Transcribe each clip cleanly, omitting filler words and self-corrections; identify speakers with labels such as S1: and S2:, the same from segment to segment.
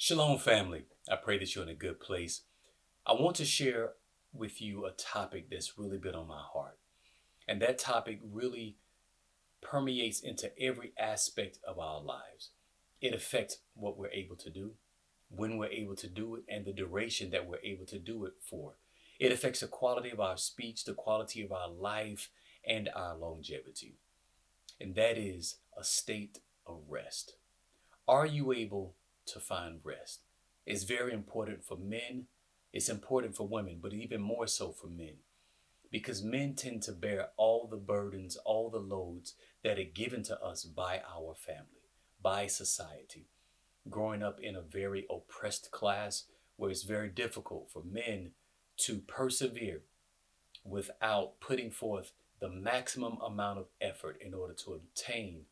S1: Shalom, family. I pray that you're in a good place. I want to share with you a topic that's really been on my heart. And that topic really permeates into every aspect of our lives. It affects what we're able to do, when we're able to do it, and the duration that we're able to do it for. It affects the quality of our speech, the quality of our life, and our longevity. And that is a state of rest. Are you able to find rest? It's very important for men. It's important for women, but even more so for men, because men tend to bear all the burdens, all the loads that are given to us by our family, by society. Growing up in a very oppressed class where it's very difficult for men to persevere without putting forth the maximum amount of effort in order to obtain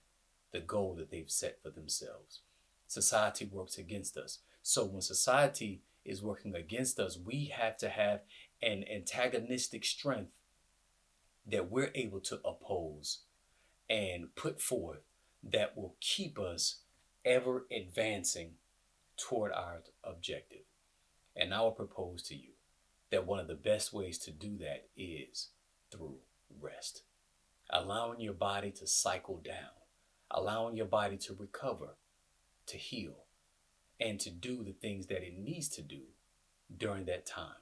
S1: the goal that they've set for themselves. Society works against us. So when society is working against us, we have to have an antagonistic strength that we're able to oppose and put forth that will keep us ever advancing toward our objective. And I will propose to you that one of the best ways to do that is through rest, allowing your body to cycle down, allowing your body to recover, to heal, and to do the things that it needs to do during that time.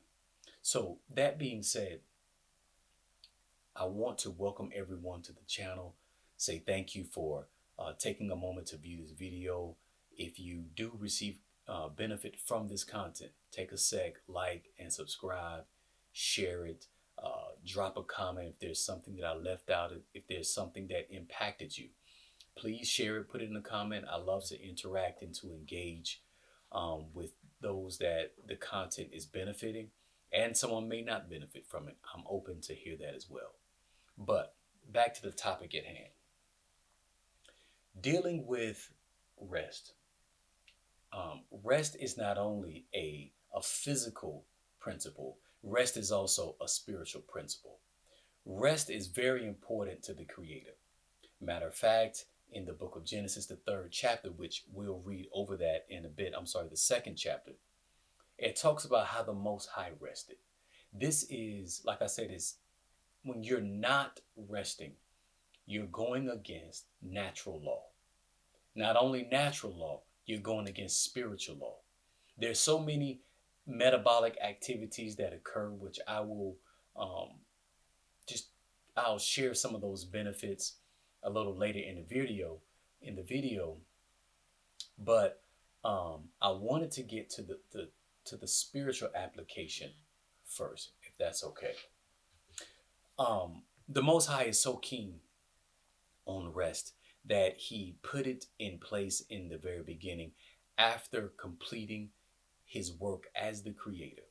S1: So that being said, I want to welcome everyone to the channel. Say thank you for taking a moment to view this video. If you do receive benefit from this content, take a sec, like and subscribe, share it, drop a comment if there's something that I left out, if there's something that impacted you. Please share it, put it in a comment. I love to interact and to engage with those that the content is benefiting, and someone may not benefit from it. I'm open to hear that as well. But back to the topic at hand. Dealing with rest. Rest is not only a physical principle, rest is also a spiritual principle. Rest is very important to the Creator. Matter of fact, in the book of Genesis, the 3rd chapter, which we'll read over that in a bit, the 2nd chapter, it talks about how the Most High rested. This is, like I said, is when you're not resting, you're going against natural law. Not only natural law, you're going against spiritual law. There's so many metabolic activities that occur, which I will I'll share some of those benefits a little later in the video. But I wanted to get to the spiritual application first, if that's okay. The Most High is so keen on rest that he put it in place in the very beginning after completing his work as the creator,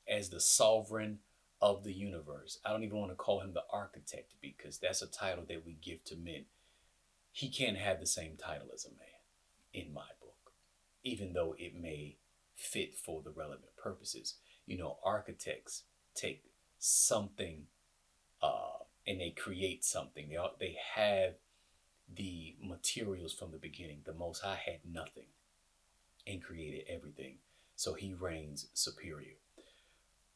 S1: as the sovereign of the universe. I don't even want to call him the architect, because that's a title that we give to men. He can't have the same title as a man in my book, even though it may fit for the relevant purposes. You know, architects take something and they create something. They have the materials from the beginning. The Most High had nothing and created everything. So he reigns superior.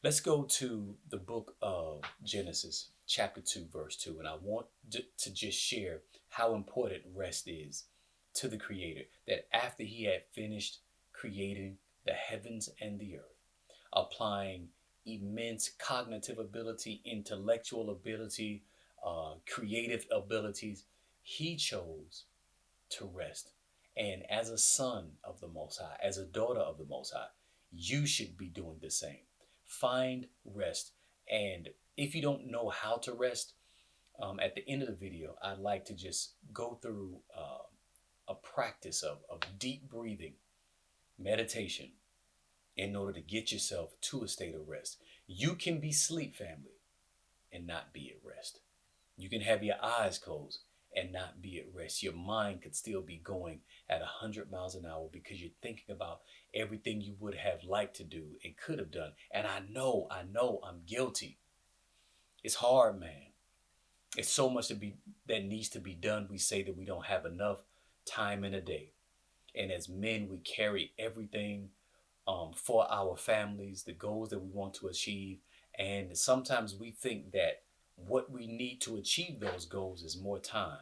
S1: Let's go to the book of Genesis, chapter 2, verse 2. And I want to just share how important rest is to the Creator. That after he had finished creating the heavens and the earth, applying immense cognitive ability, intellectual ability, creative abilities, he chose to rest. And as a son of the Most High, as a daughter of the Most High, you should be doing the same. Find rest. And if you don't know how to rest, at the end of the video, I'd like to just go through a practice of deep breathing, meditation, in order to get yourself to a state of rest. You can be asleep, family, and not be at rest. You can have your eyes closed and not be at rest. Your mind could still be going at 100 miles an hour because you're thinking about everything you would have liked to do and could have done. And I know I'm guilty. It's hard, man. It's so much that needs to be done. We say that we don't have enough time in a day. And as men, we carry everything for our families, the goals that we want to achieve. And sometimes we think that what we need to achieve those goals is more time.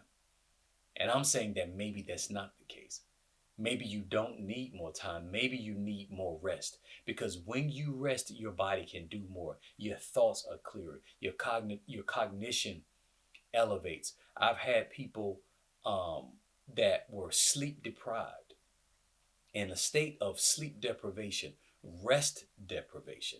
S1: And I'm saying that maybe that's not the case. Maybe you don't need more time. Maybe you need more rest. Because when you rest, your body can do more. Your thoughts are clearer. Your cognition elevates. I've had people that were sleep deprived, in a state of sleep deprivation. Rest deprivation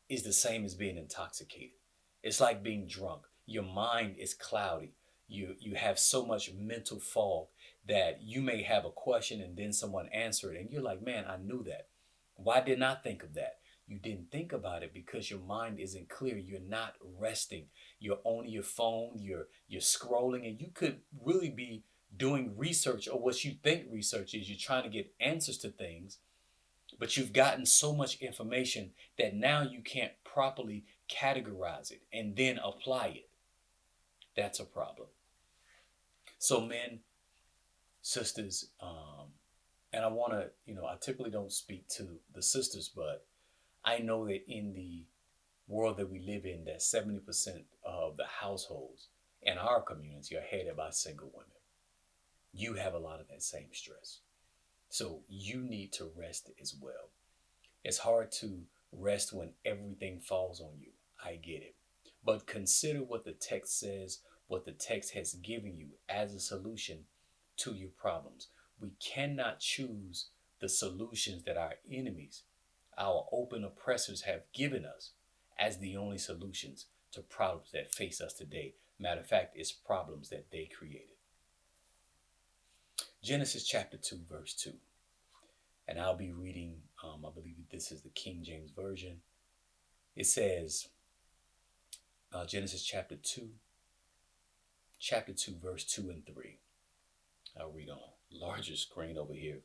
S1: is the same as being intoxicated. It's like being drunk. Your mind is cloudy. You have so much mental fog that you may have a question and then someone answer it and you're like, man, I knew that. Why didn't I think of that? You didn't think about it because your mind isn't clear. You're not resting. You're on your phone. You're scrolling, and you could really be doing research, or what you think research is. You're trying to get answers to things, but you've gotten so much information that now you can't properly categorize it and then apply it. That's a problem. So men, sisters, and I want to, I typically don't speak to the sisters, but I know that in the world that we live in, that 70% of the households in our community are headed by single women. You have a lot of that same stress. So you need to rest as well. It's hard to rest when everything falls on you. I get it. But consider what the text says, what the text has given you as a solution to your problems. We cannot choose the solutions that our enemies, our open oppressors, have given us as the only solutions to problems that face us today. Matter of fact, it's problems that they created. Genesis chapter 2, verse 2. And I'll be reading, I believe this is the King James Version. It says, Genesis chapter 2, verse 2 and 3. I'll read on a larger screen over here.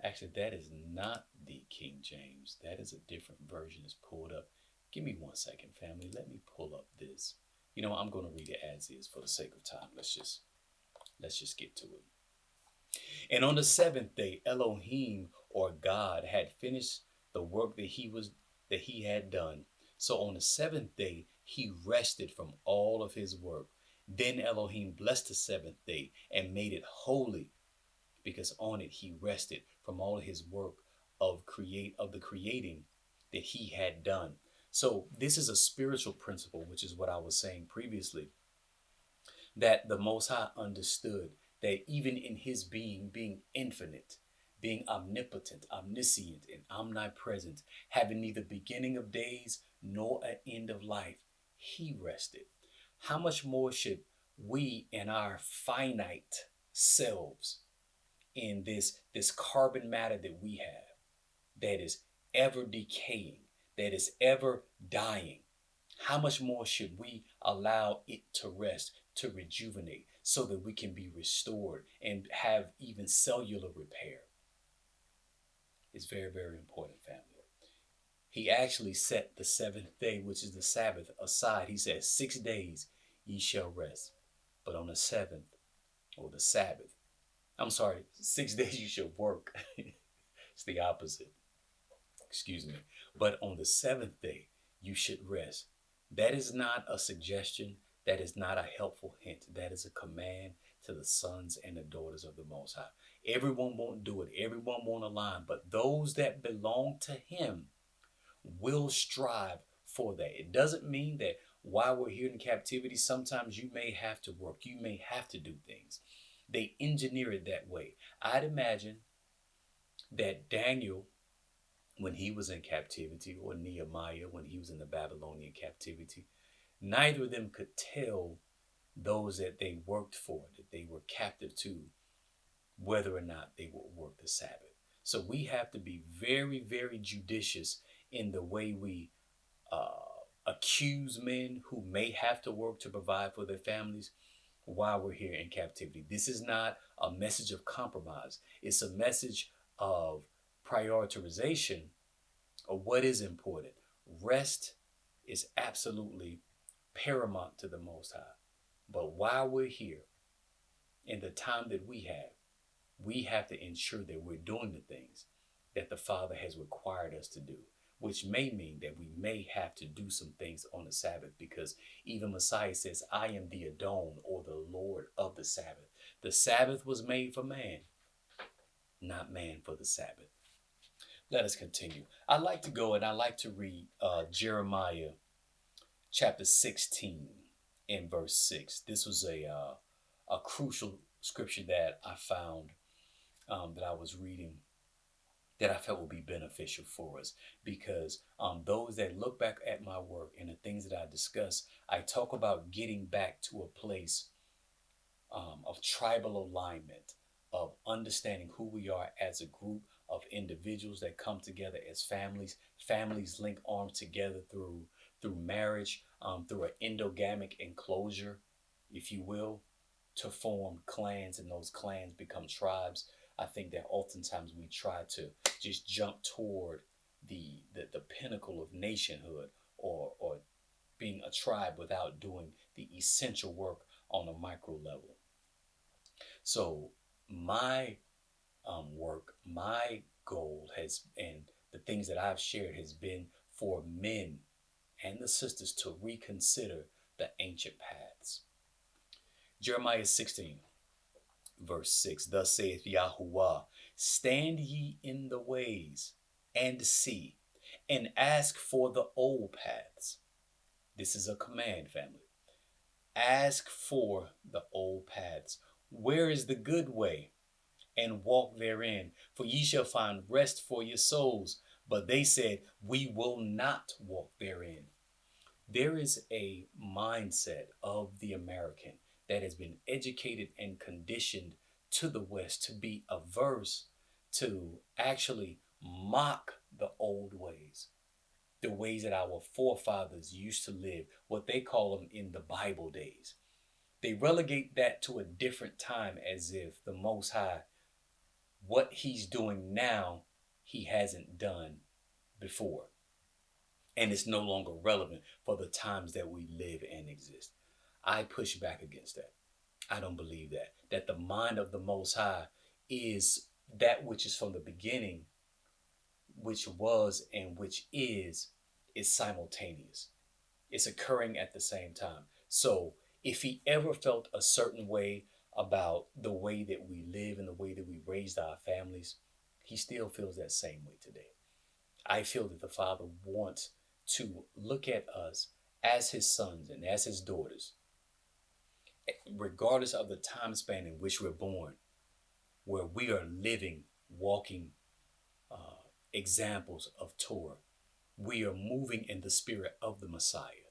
S1: Actually, that is not the King James. That is a different version. It's pulled up. Give me 1 second, family. Let me pull up this. I'm going to read it as is for the sake of time. Let's just get to it. And on the seventh day, Elohim, or God, had finished the work that he had done. So on the seventh day, he rested from all of his work. Then Elohim blessed the seventh day and made it holy, because on it he rested from all his work of the creating that he had done. So this is a spiritual principle, which is what I was saying previously, that the Most High understood that even in his being infinite, being omnipotent, omniscient, and omnipresent, having neither beginning of days nor an end of life, he rested. How much more should we in our finite selves, in this carbon matter that we have, that is ever decaying, that is ever dying, how much more should we allow it to rest, to rejuvenate, so that we can be restored and have even cellular repair? It's very, very important, family. He actually set the seventh day, which is the Sabbath, aside. He said, 6 days ye shall rest. But on the seventh, or the Sabbath, 6 days you shall work. It's the opposite. Excuse me. But on the seventh day, you should rest. That is not a suggestion. That is not a helpful hint. That is a command to the sons and the daughters of the Most High. Everyone won't do it. Everyone won't align. But those that belong to him will strive for that. It doesn't mean that while we're here in captivity, sometimes you may have to work. You may have to do things. They engineer it that way. I'd imagine that Daniel, when he was in captivity, or Nehemiah, when he was in the Babylonian captivity, neither of them could tell those that they worked for, that they were captive to, whether or not they would work the Sabbath. So we have to be very, very judicious in the way we accuse men who may have to work to provide for their families while we're here in captivity. This is not a message of compromise. It's a message of prioritization of what is important. Rest is absolutely paramount to the Most High. But while we're here in the time that we have to ensure that we're doing the things that the Father has required us to do, which may mean that we may have to do some things on the Sabbath, because even Messiah says, I am the Adon, or the Lord of the Sabbath. The Sabbath was made for man, not man for the Sabbath. Let us continue. I like to go and I like to read Jeremiah chapter 16 and verse 6. This was a crucial scripture that I found, that I was reading, that I felt would be beneficial for us, because those that look back at my work and the things that I discuss, I talk about getting back to a place of tribal alignment, of understanding who we are as a group of individuals that come together as families. Families link arms together through marriage, through an endogamic enclosure, if you will, to form clans, and those clans become tribes. I think that oftentimes we try to just jump toward the pinnacle of nationhood, or being a tribe, without doing the essential work on a micro level. So my work, my goal has, and the things that I've shared, has been for men and the sisters to reconsider the ancient paths. Jeremiah 16, verse 6, thus saith Yahuwah, stand ye in the ways and see, and ask for the old paths. This is a command, family. Ask for the old paths. Where is the good way? And walk therein, for ye shall find rest for your souls. But they said, we will not walk therein. There is a mindset of the American that has been educated and conditioned to the West to be averse to actually mock the old ways, the ways that our forefathers used to live, what they call them in the Bible days. They relegate that to a different time, as if the Most High, what he's doing now, he hasn't done before. And it's no longer relevant for the times that we live and exist. I push back against that. I don't believe that. That the mind of the Most High is that which is from the beginning, which was and which is simultaneous. It's occurring at the same time. So if he ever felt a certain way about the way that we live and the way that we raised our families, he still feels that same way today. I feel that the Father wants to look at us as his sons and as his daughters, regardless of the time span in which we're born, where we are living, walking examples of Torah. We are moving in the spirit of the Messiah,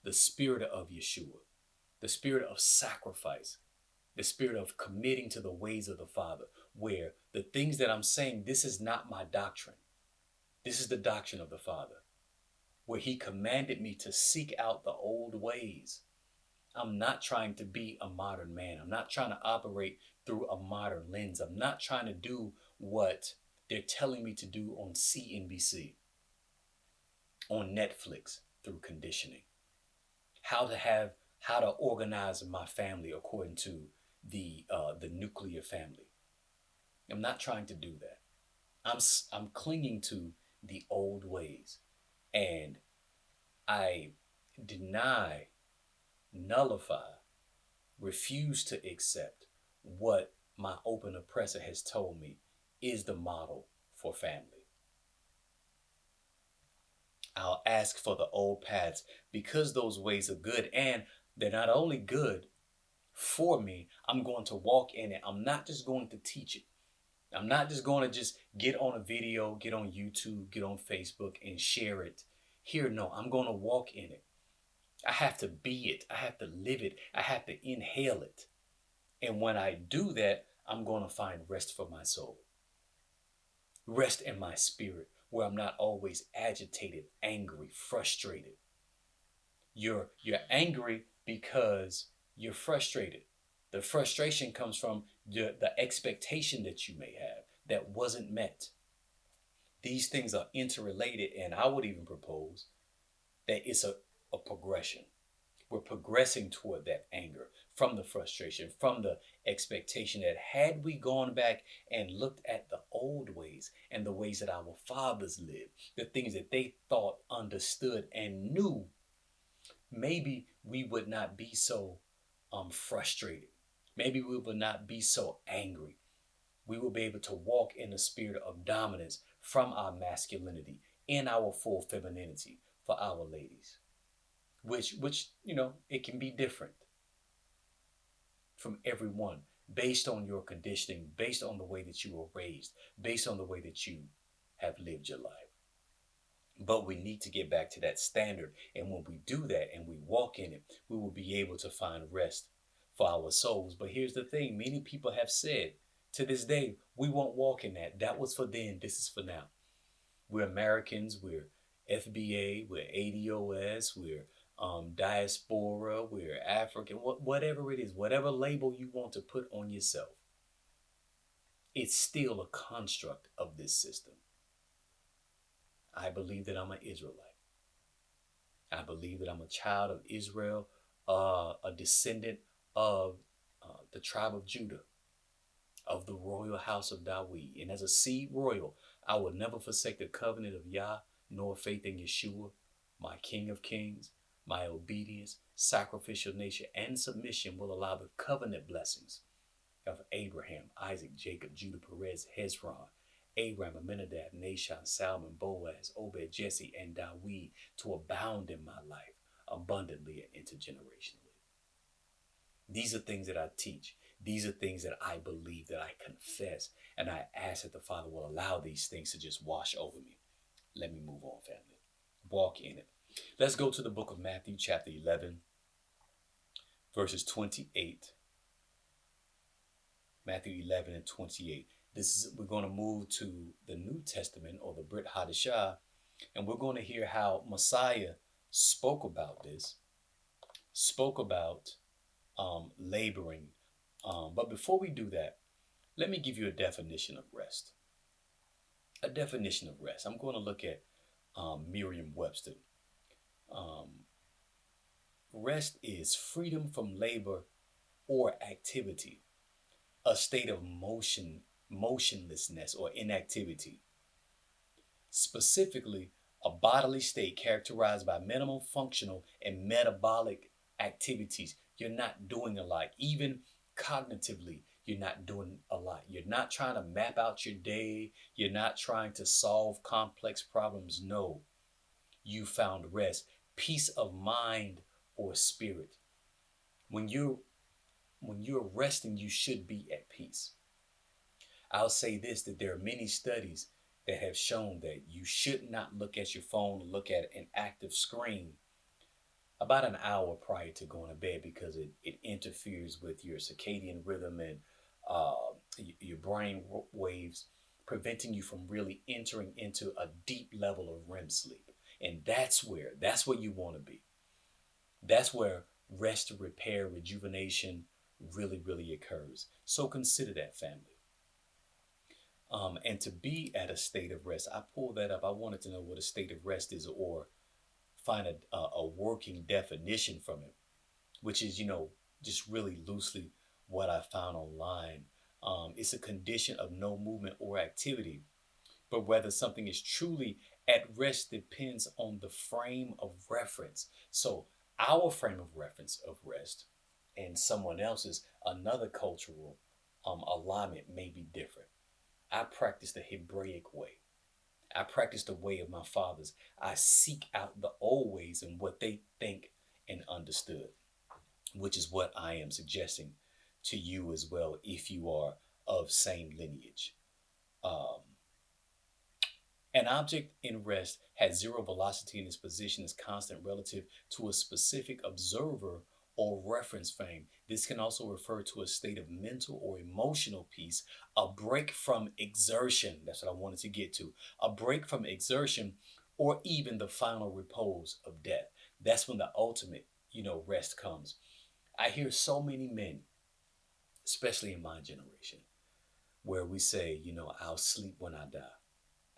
S1: the spirit of Yeshua, the spirit of sacrifice, the spirit of committing to the ways of the Father, where the things that I'm saying, this is not my doctrine. This is the doctrine of the Father, where he commanded me to seek out the old ways. I'm not trying to be a modern man. I'm not trying to operate through a modern lens. I'm not trying to do what they're telling me to do on CNBC, on Netflix, through conditioning. How to organize my family according to the nuclear family. I'm not trying to do that. I'm clinging to the old ways, and I deny, nullify, refuse to accept what my open oppressor has told me is the model for family. I'll ask for the old paths because those ways are good, and they're not only good for me, I'm going to walk in it. I'm not just going to teach it. I'm not just going to just get on a video, get on YouTube, get on Facebook and share it. Here, no, I'm going to walk in it. I have to be it. I have to live it. I have to inhale it. And when I do that, I'm going to find rest for my soul. Rest in my spirit, where I'm not always agitated, angry, frustrated. You're angry because you're frustrated. The frustration comes from the expectation that you may have that wasn't met. These things are interrelated, and I would even propose that it's a progression. We're progressing toward that anger from the frustration, from the expectation that had we gone back and looked at the old ways and the ways that our fathers lived, the things that they thought, understood, and knew, maybe we would not be so frustrated. Maybe we would not be so angry. We will be able to walk in the spirit of dominance from our masculinity in our full femininity for our ladies, which it can be different from everyone based on your conditioning, based on the way that you were raised, based on the way that you have lived your life. But we need to get back to that standard. And when we do that and we walk in it, we will be able to find rest for our souls. But here's the thing. Many people have said to this day, we won't walk in that. That was for then. This is for now. We're Americans. We're FBA. We're ADOS. We're diaspora. We're African. Whatever it is, whatever label you want to put on yourself, it's still a construct of this system. I believe that I'm an Israelite. I believe that I'm a child of Israel, a descendant of the tribe of Judah, of the royal house of Dawid. And as a seed royal, I will never forsake the covenant of Yah, nor faith in Yeshua, my King of Kings. My obedience, sacrificial nature, and submission will allow the covenant blessings of Abraham, Isaac, Jacob, Judah, Perez, Hezron, Abraham, Aminadab, Nahshon, Salmon, Boaz, Obed, Jesse, and Dawid to abound in my life abundantly and intergenerationally. These are things that I teach. These are things that I believe, that I confess, and I ask that the Father will allow these things to just wash over me. Let me move on, family. Walk in it. Let's go to the book of Matthew, chapter 11, verses 28. Matthew 11 and 28. We're going to move to the New Testament, or the Brit Hadashah, and we're going to hear how Messiah spoke about this, spoke about laboring. But before we do that, let me give you a definition of rest. A definition of rest. I'm going to look at Merriam-Webster. Rest is freedom from labor or activity, a state of motionlessness or inactivity. Specifically, a bodily state characterized by minimal functional and metabolic activities. You're not doing a lot. Even cognitively, you're not doing a lot. You're not trying to map out your day. You're not trying to solve complex problems. No, you found rest, peace of mind or spirit. When you're resting, you should be at peace. I'll say this, that there are many studies that have shown that you should not look at your phone, look at an active screen about an hour prior to going to bed, because it interferes with your circadian rhythm and your brain waves, preventing you from really entering into a deep level of REM sleep. And that's where you want to be. That's where rest, repair, rejuvenation really, really occurs. So consider that, family. And to be at a state of rest, I pulled that up. I wanted to know what a state of rest is, or find a working definition from it, which is, just really loosely what I found online. It's a condition of no movement or activity, but whether something is truly at rest depends on the frame of reference. So our frame of reference of rest and someone else's, another cultural alignment may be different. I practice the Hebraic way. I practice the way of my fathers. I seek out the old ways and what they think and understood, which is what I am suggesting to you as well, if you are of same lineage. An object in rest has zero velocity, and its position is constant relative to a specific observer or reference frame. This can also refer to a state of mental or emotional peace, a break from exertion. That's what I wanted to get to. A break from exertion, or even the final repose of death. That's when the ultimate, rest comes. I hear so many men, especially in my generation, where we say, I'll sleep when I die.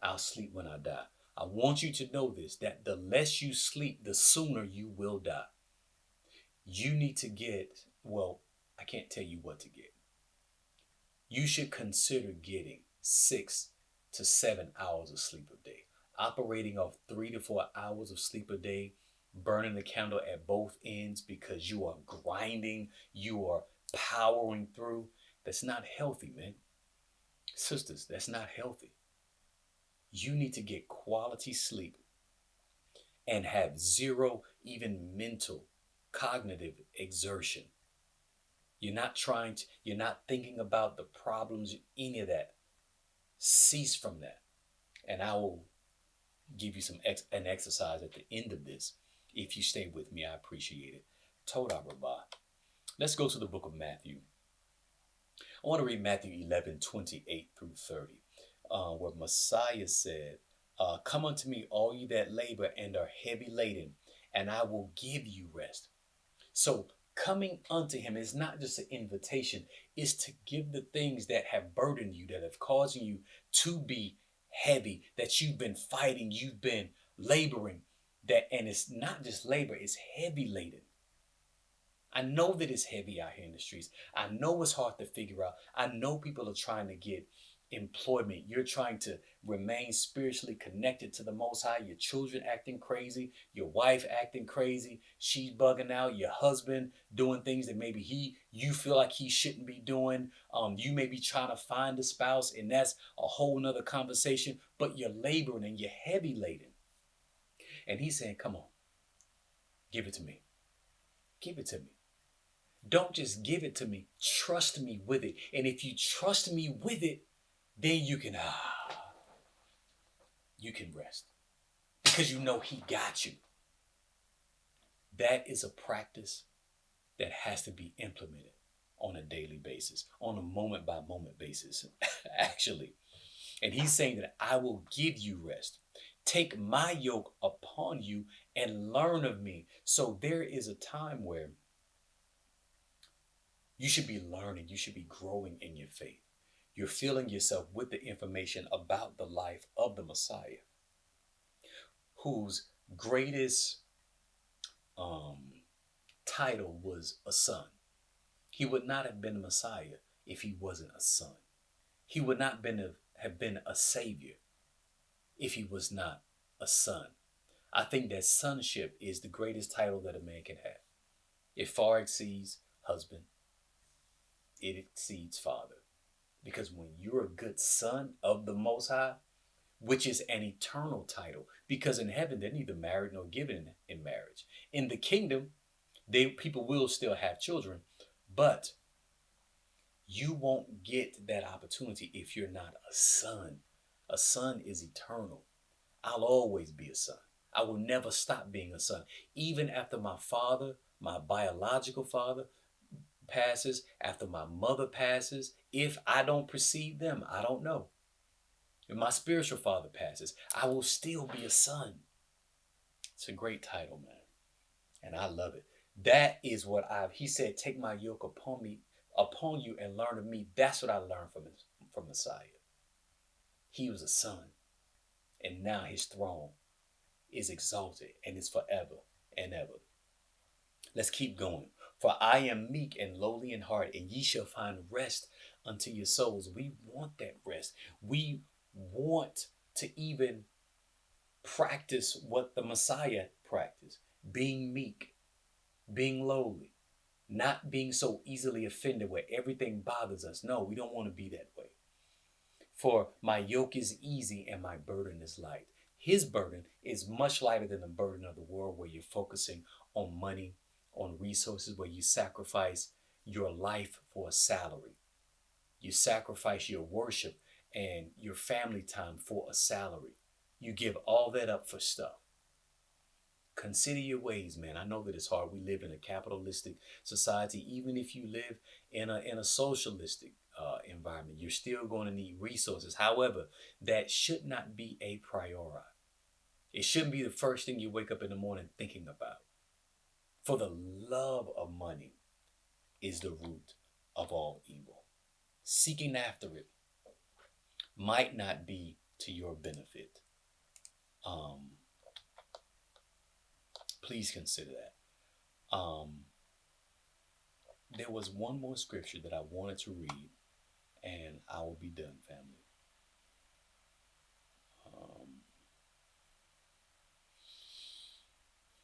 S1: I'll sleep when I die. I want you to know this, that the less you sleep, the sooner you will die. You need to get, well, I can't tell you what to get. You should consider getting 6 to 7 hours of sleep a day. Operating off 3 to 4 hours of sleep a day, burning the candle at both ends because you are grinding, you are powering through. That's not healthy, man. Sisters, that's not healthy. You need to get quality sleep and have zero, even mental, cognitive exertion. You're not thinking about the problems, any of that. Cease from that. And I will give you an exercise at the end of this. If you stay with me, I appreciate it. Toda Rabbah. Let's go to the book of Matthew. I want to read Matthew 11:28-30, where Messiah said, come unto me, all you that labor and are heavy laden, and I will give you rest. So coming unto him is not just an invitation, it's to give the things that have burdened you, that have caused you to be heavy, that you've been fighting, you've been laboring, and it's not just labor, it's heavy laden. I know that it's heavy out here in the streets. I know it's hard to figure out. I know people are trying to get employment. You're trying to remain spiritually connected to the Most High. Your children acting crazy. Your wife acting crazy. She's bugging out. Your husband doing things that maybe you feel like he shouldn't be doing. You may be trying to find a spouse, and that's a whole nother conversation. But you're laboring and you're heavy laden. And he's saying, come on, give it to me. Give it to me. Don't just give it to me. Trust me with it. And if you trust me with it, then you can rest. Because you know he got you. That is a practice that has to be implemented on a daily basis, on a moment by moment basis, actually. And he's saying that I will give you rest. Take my yoke upon you and learn of me. So there is a time where you should be learning. You should be growing in your faith. You're filling yourself with the information about the life of the Messiah, whose greatest title was a son. He would not have been a Messiah if he wasn't a son. He would not have been a savior if he was not a son. I think that sonship is the greatest title that a man can have. It far exceeds husband. It exceeds father. Because when you're a good son of the Most High, which is an eternal title, because in heaven they're neither married nor given in marriage. In the kingdom, people will still have children, but you won't get that opportunity if you're not a son. A son is eternal. I'll always be a son. I will never stop being a son. Even after my father, my biological father, passes, after my mother passes, if I don't perceive them, I don't know. If my spiritual father passes, I will still be a son. It's a great title, man. And I love it. That is what he said, take my yoke upon you and learn of me. That's what I learned from Messiah. He was a son. And now his throne is exalted and is forever and ever. Let's keep going. For I am meek and lowly in heart, and ye shall find rest unto your souls. We want that rest. We want to even practice what the Messiah practiced. Being meek, being lowly, not being so easily offended where everything bothers us. No, we don't want to be that way. For my yoke is easy and my burden is light. His burden is much lighter than the burden of the world, where you're focusing on money, on resources, where you sacrifice your life for a salary. You sacrifice your worship and your family time for a salary. You give all that up for stuff. Consider your ways, man. I know that it's hard. We live in a capitalistic society. Even if you live in a socialistic environment, you're still going to need resources. However, that should not be a priority. It shouldn't be the first thing you wake up in the morning thinking about. For the love of money is the root of all evil. Seeking after it might not be to your benefit. Please consider that. there was one more scripture that I wanted to read, and I will be done, family. Um,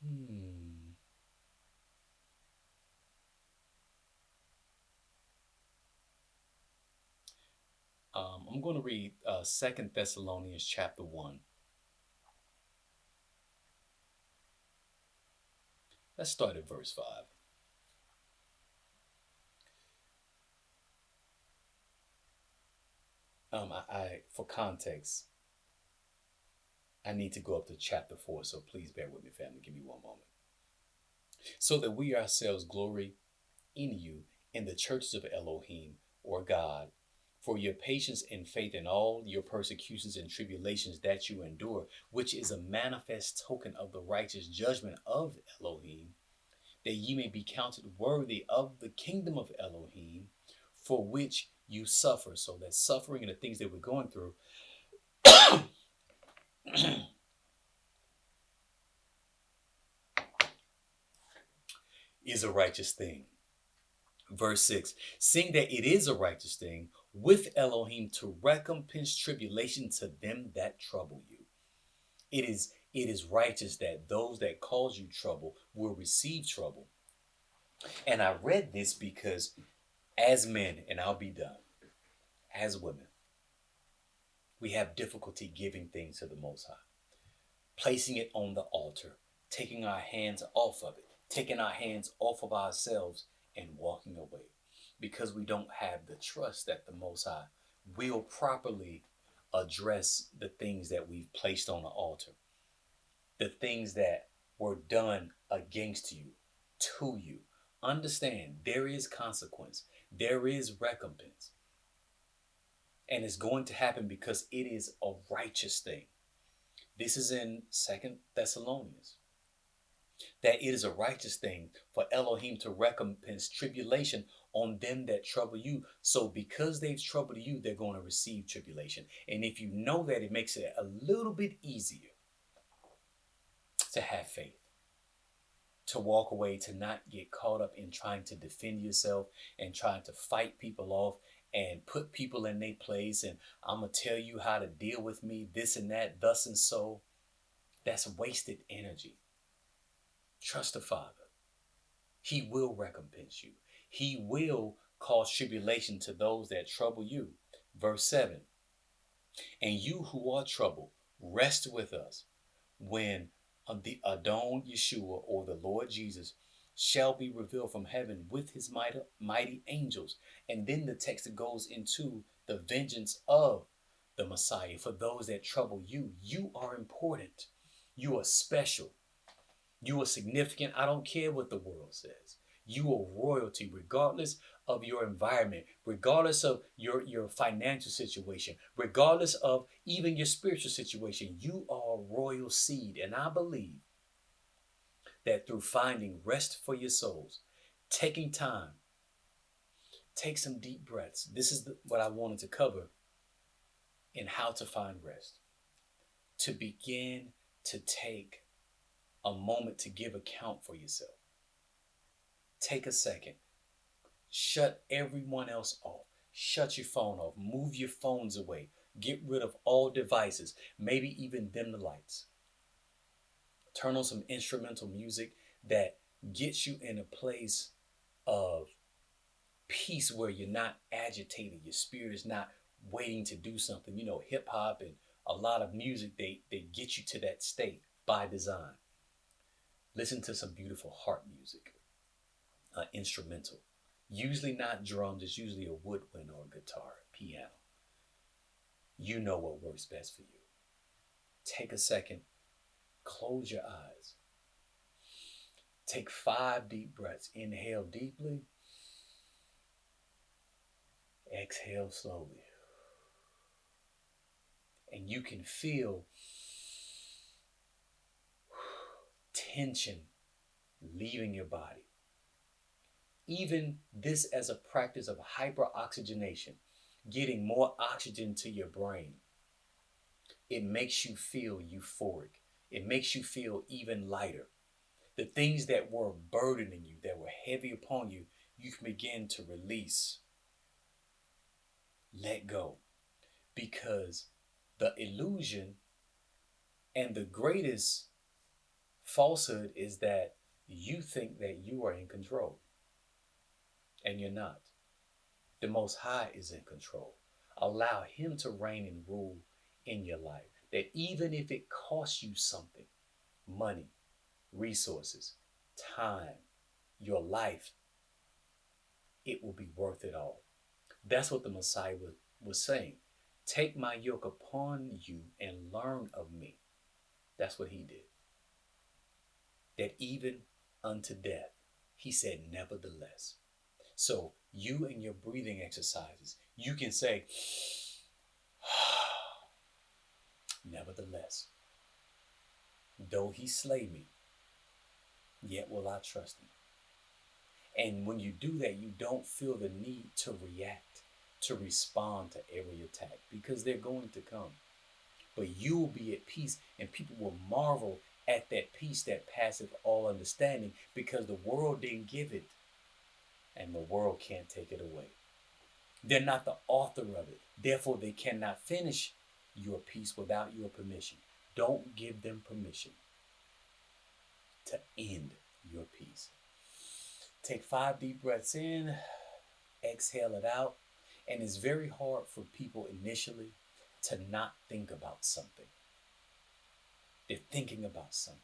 S1: hmm. I'm going to read 2 Thessalonians chapter 1. Let's start at verse 5. For context, I need to go up to chapter 4, so please bear with me, family. Give me one moment. So that we ourselves glory in you in the churches of Elohim, or God, for your patience and faith in all your persecutions and tribulations that you endure, which is a manifest token of the righteous judgment of Elohim, that ye may be counted worthy of the kingdom of Elohim, for which you suffer. So that suffering and the things that we're going through is a righteous thing. Verse 6, seeing that it is a righteous thing with Elohim to recompense tribulation to them that trouble you. It is righteous that those that cause you trouble will receive trouble. And I read this because as men, and I'll be done, as women, we have difficulty giving things to the Most High, placing it on the altar, taking our hands off of it, taking our hands off of ourselves and walking away, because we don't have the trust that the Most High will properly address the things that we've placed on the altar, the things that were done against you, to you. Understand, there is consequence, there is recompense, and it's going to happen because it is a righteous thing. This is in 2 Thessalonians, that it is a righteous thing for Elohim to recompense tribulation on them that trouble you. So because they've troubled you, they're going to receive tribulation. And if you know that, it makes it a little bit easier to have faith, to walk away, to not get caught up in trying to defend yourself and trying to fight people off and put people in their place. And I'm going to tell you how to deal with me, this and that, thus and so. That's wasted energy. Trust the Father. He will recompense you. He will cause tribulation to those that trouble you. Verse 7. And you who are troubled, rest with us when the Adon Yeshua, or the Lord Jesus, shall be revealed from heaven with his mighty angels. And then the text goes into the vengeance of the Messiah for those that trouble you. You are important. You are special. You are significant. I don't care what the world says. You are royalty, regardless of your environment, regardless of your financial situation, regardless of even your spiritual situation. You are a royal seed. And I believe that through finding rest for your souls, taking time, take some deep breaths. This is what I wanted to cover in how to find rest. To begin to take a moment to give account for yourself. Take a second. Shut everyone else off. Shut your phone off. Move your phones away. Get rid of all devices. Maybe even dim the lights. Turn on some instrumental music that gets you in a place of peace where you're not agitated. Your spirit is not waiting to do something. You know, hip hop and a lot of music, they get you to that state by design. Listen to some beautiful harp music, instrumental. Usually not drums, it's usually a woodwind or a guitar, piano. You know what works best for you. Take a second, close your eyes. Take 5 deep breaths. Inhale deeply. Exhale slowly. And you can feel tension leaving your body. Even this as a practice of hyperoxygenation, getting more oxygen to your brain. It makes you feel euphoric. It makes you feel even lighter. The things that were burdening you, that were heavy upon you, you can begin to release, let go. Because the illusion and the greatest falsehood is that you think that you are in control, and you're not. The Most High is in control. Allow Him to reign and rule in your life. That even if it costs you something, money, resources, time, your life, it will be worth it all. That's what the Messiah was saying. Take my yoke upon you and learn of me. That's what He did. That even unto death, He said, nevertheless. So you and your breathing exercises, you can say, nevertheless, though He slay me, yet will I trust Him. And when you do that, you don't feel the need to react, to respond to every attack, because they're going to come. But you will be at peace, and people will marvel at that peace that passeth all understanding, because the world didn't give it, and the world can't take it away. They're not the author of it. Therefore, they cannot finish your peace without your permission. Don't give them permission to end your peace. Take 5 deep breaths in, exhale it out. And it's very hard for people initially to not think about something. They're thinking about something.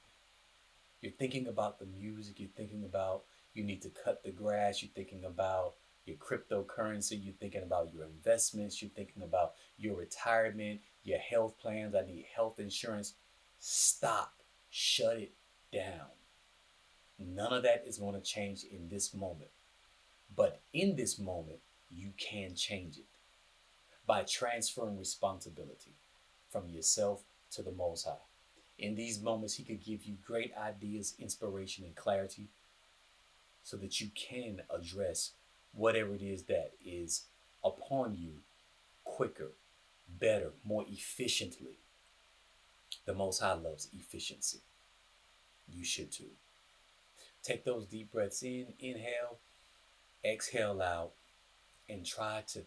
S1: You're thinking about the music. You're thinking about you need to cut the grass. You're thinking about your cryptocurrency. You're thinking about your investments. You're thinking about your retirement, your health plans. I need health insurance. Stop. Shut it down. None of that is going to change in this moment. But in this moment, you can change it by transferring responsibility from yourself to the Most High. In these moments, He could give you great ideas, inspiration, and clarity so that you can address whatever it is that is upon you quicker, better, more efficiently. The Most High loves efficiency. You should too. Take those deep breaths in, inhale, exhale out, and try to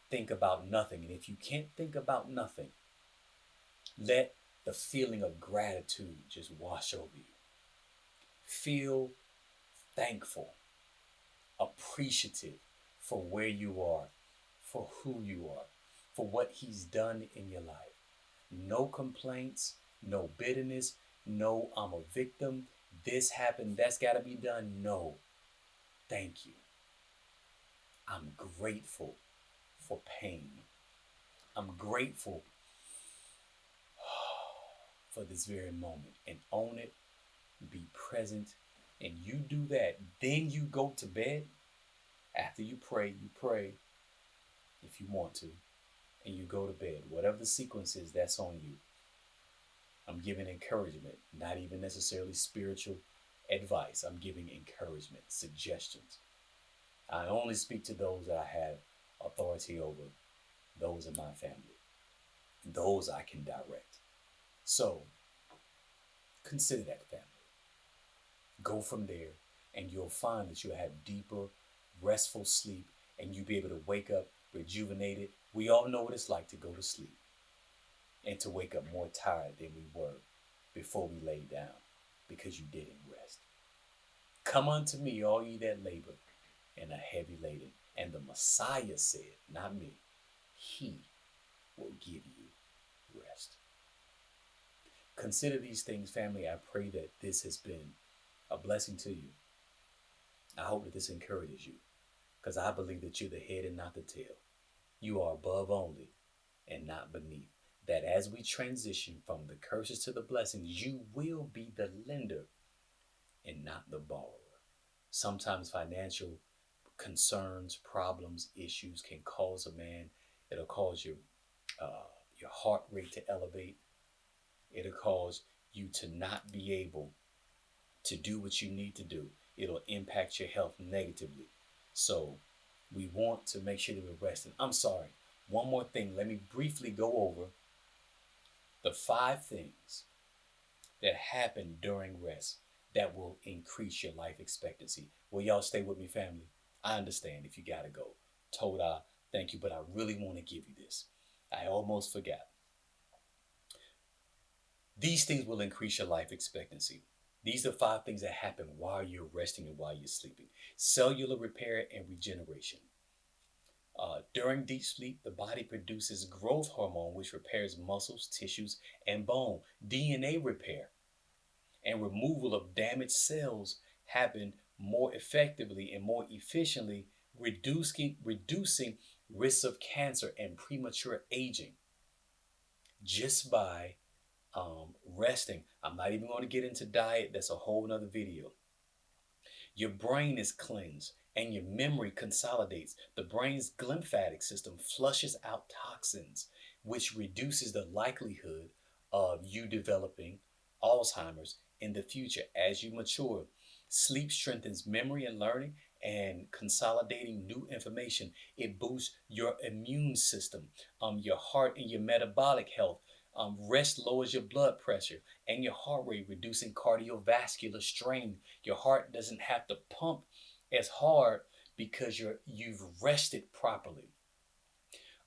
S1: think about nothing. And if you can't think about nothing, let the feeling of gratitude just wash over you. Feel thankful, appreciative for where you are, for who you are, for what He's done in your life. No complaints, no bitterness, no I'm a victim, this happened, that's got to be done. No, thank you. I'm grateful for pain. I'm grateful for this very moment, and own it, be present, and you do that. Then you go to bed. After you pray if you want to, and you go to bed. Whatever the sequence is, that's on you. I'm giving encouragement, not even necessarily spiritual advice. I'm giving encouragement, suggestions. I only speak to those that I have authority over, those in my family. Those I can direct. So, consider that family. Go from there, and you'll find that you'll have deeper, restful sleep, and you'll be able to wake up rejuvenated. We all know what it's like to go to sleep and to wake up more tired than we were before we lay down, because you didn't rest. Come unto me, all ye that labor and are heavy laden. And the Messiah said, not me, He will give you rest. Consider these things, family. I pray that this has been a blessing to you. I hope that this encourages you, because I believe that you're the head and not the tail. You are above only and not beneath. That as we transition from the curses to the blessings, you will be the lender and not the borrower. Sometimes financial concerns, problems, issues can cause a man. It'll cause your heart rate to elevate. It'll cause you to not be able to do what you need to do. It'll impact your health negatively. So we want to make sure that we're resting. I'm sorry. One more thing. Let me briefly go over the 5 things that happen during rest that will increase your life expectancy. Will y'all stay with me, family? I understand if you got to go. Toda, thank you, but I really want to give you this. I almost forgot. These things will increase your life expectancy. These are 5 things that happen while you're resting and while you're sleeping. Cellular repair and regeneration. During deep sleep, the body produces growth hormone, which repairs muscles, tissues, and bone. DNA repair and removal of damaged cells happen more effectively and more efficiently, reducing risks of cancer and premature aging just by resting. I'm not even going to get into diet. That's a whole nother video. Your brain is cleansed and your memory consolidates. The brain's glymphatic system flushes out toxins, which reduces the likelihood of you developing Alzheimer's in the future as you mature. Sleep strengthens memory and learning and consolidating new information. It boosts your immune system, your heart and your metabolic health. Rest lowers your blood pressure and your heart rate, reducing cardiovascular strain. Your heart doesn't have to pump as hard because you've rested properly.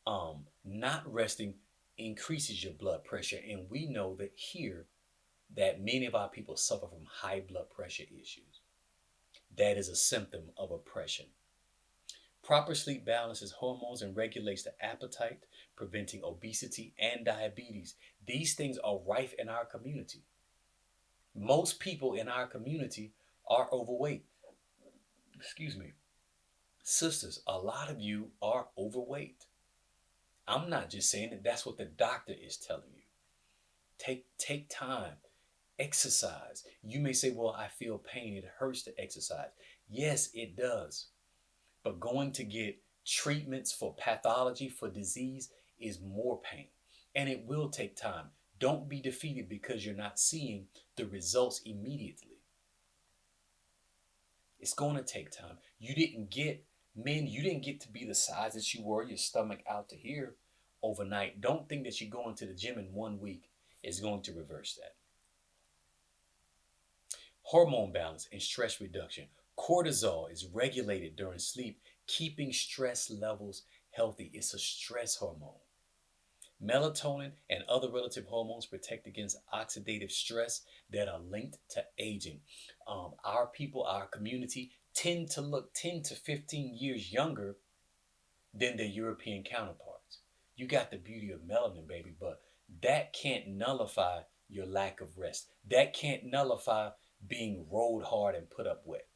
S1: Not resting increases your blood pressure, and we know that here that many of our people suffer from high blood pressure issues. That is a symptom of oppression. Proper sleep balances hormones and regulates the appetite, preventing obesity and diabetes. These things are rife in our community. Most people in our community are overweight. Excuse me. Sisters, a lot of you are overweight. I'm not just saying it, that's what the doctor is telling you. Take time. Exercise. You may say, well, I feel pain. It hurts to exercise. Yes, it does. But going to get treatments for pathology, for disease, is more pain. And it will take time. Don't be defeated because you're not seeing the results immediately. It's going to take time. You didn't get to be the size that you were, your stomach out to here overnight. Don't think that you going to the gym in 1 week is going to reverse that. Hormone balance and stress reduction. Cortisol is regulated during sleep, keeping stress levels healthy. It's a stress hormone. Melatonin and other relative hormones protect against oxidative stress that are linked to aging. Our people, our community, tend to look 10 to 15 years younger than their European counterparts. You got the beauty of melanin, baby, but that can't nullify your lack of rest. That can't nullify being rolled hard and put up wet.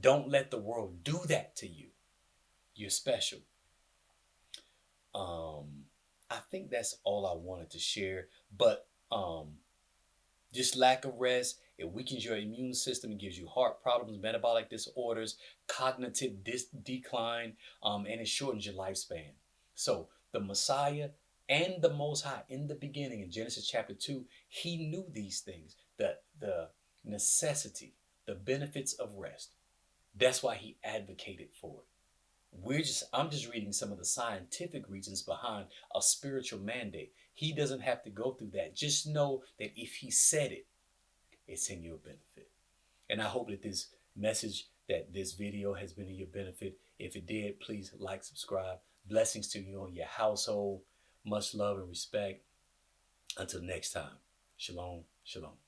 S1: Don't let the world do that to you. You're special. I think that's all I wanted to share. But just lack of rest, it weakens your immune system, it gives you heart problems, metabolic disorders, cognitive decline, and it shortens your lifespan. So the Messiah and the Most High in the beginning in Genesis chapter 2, he knew these things, the necessity, the benefits of rest. That's why he advocated for it. I'm just reading some of the scientific reasons behind a spiritual mandate. He doesn't have to go through that. Just know that if he said it, it's in your benefit. And I hope that this message, that this video has been in your benefit. If it did, please like, subscribe. Blessings to you and your household. Much love and respect. Until next time. Shalom, shalom.